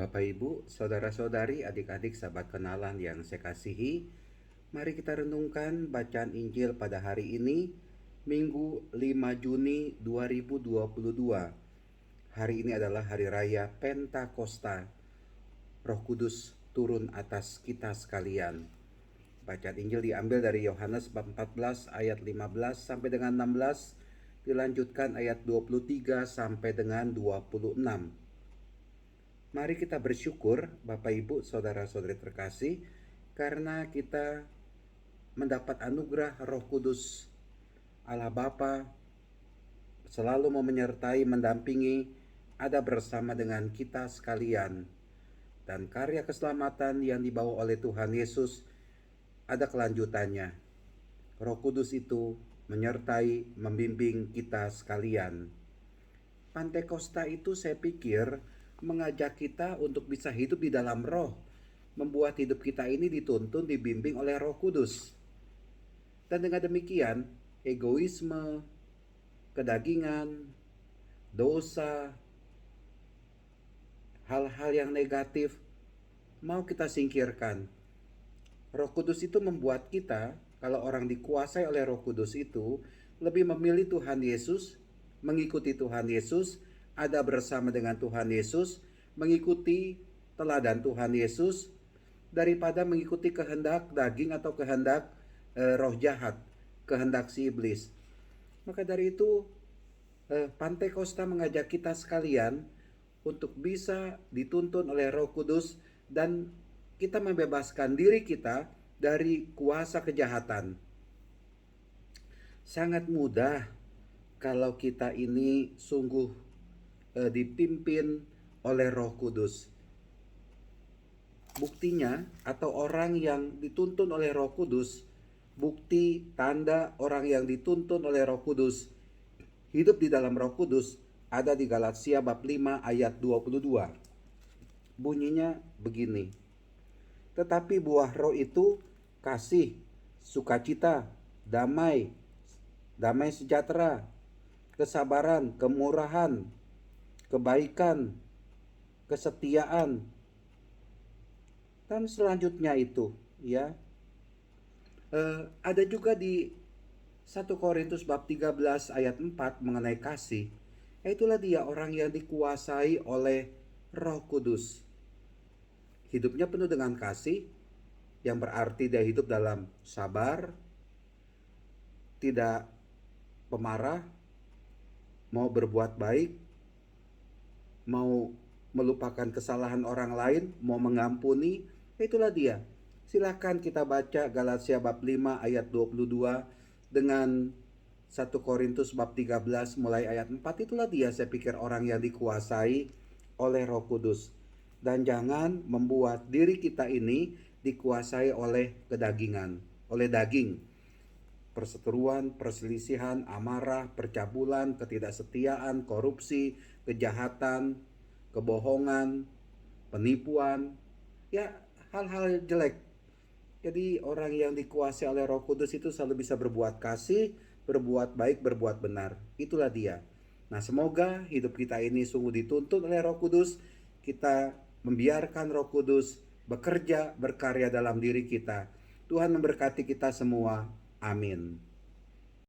Bapak Ibu, saudara-saudari, adik-adik, sahabat kenalan yang saya kasihi, mari kita renungkan bacaan Injil pada hari ini, Minggu 5 Juni 2022. Hari ini adalah hari raya Pentakosta. Roh Kudus turun atas kita sekalian. Bacaan Injil diambil dari Yohanes bab 14 ayat 15 sampai dengan 16, dilanjutkan ayat 23 sampai dengan 26. Mari kita bersyukur Bapak Ibu Saudara-saudari terkasih, karena kita mendapat anugerah Roh Kudus. Allah Bapa selalu mau menyertai, mendampingi, ada bersama dengan kita sekalian. Dan karya keselamatan yang dibawa oleh Tuhan Yesus ada kelanjutannya. Roh Kudus itu menyertai, membimbing kita sekalian. Pentakosta itu saya pikir mengajak kita untuk bisa hidup di dalam roh, membuat hidup kita ini dituntun, dibimbing oleh Roh Kudus. Dan dengan demikian, egoisme, kedagingan, dosa, hal-hal yang negatif mau kita singkirkan. Roh Kudus itu membuat kita, kalau orang dikuasai oleh Roh Kudus itu, lebih memilih Tuhan Yesus, mengikuti Tuhan Yesus, ada bersama dengan Tuhan Yesus, mengikuti teladan Tuhan Yesus, daripada mengikuti kehendak daging atau kehendak roh jahat, kehendak si iblis. Maka dari itu Pentakosta mengajak kita sekalian untuk bisa dituntun oleh Roh Kudus, dan kita membebaskan diri kita dari kuasa kejahatan. Sangat mudah kalau kita ini sungguh dipimpin oleh Roh Kudus. Buktinya, atau orang yang dituntun oleh Roh Kudus, bukti tanda orang yang dituntun oleh Roh Kudus, hidup di dalam Roh Kudus, ada di Galatia bab 5 ayat 22. Bunyinya begini: tetapi buah roh itu kasih, sukacita, damai sejahtera, kesabaran, kemurahan, kebaikan, kesetiaan, dan selanjutnya itu ya. Ada juga di 1 Korintus bab 13 ayat 4 mengenai kasih. Itulah dia orang yang dikuasai oleh Roh Kudus. Hidupnya penuh dengan kasih, yang berarti dia hidup dalam sabar, tidak pemarah, mau berbuat baik, mau melupakan kesalahan orang lain, mau mengampuni. Itulah dia. Silakan kita baca Galatia bab 5 ayat 22 dengan 1 Korintus bab 13 mulai ayat 4. Itulah dia, saya pikir, orang yang dikuasai oleh Roh Kudus. Dan jangan membuat diri kita ini dikuasai oleh kedagingan, oleh daging. Perseteruan, perselisihan, amarah, percabulan, ketidaksetiaan, korupsi, kejahatan, kebohongan, penipuan, ya hal-hal jelek. Jadi orang yang dikuasai oleh Roh Kudus itu selalu bisa berbuat kasih, berbuat baik, berbuat benar. Itulah dia. Nah, semoga hidup kita ini sungguh dituntun oleh Roh Kudus. Kita membiarkan Roh Kudus bekerja, berkarya dalam diri kita. Tuhan memberkati kita semua. Amin.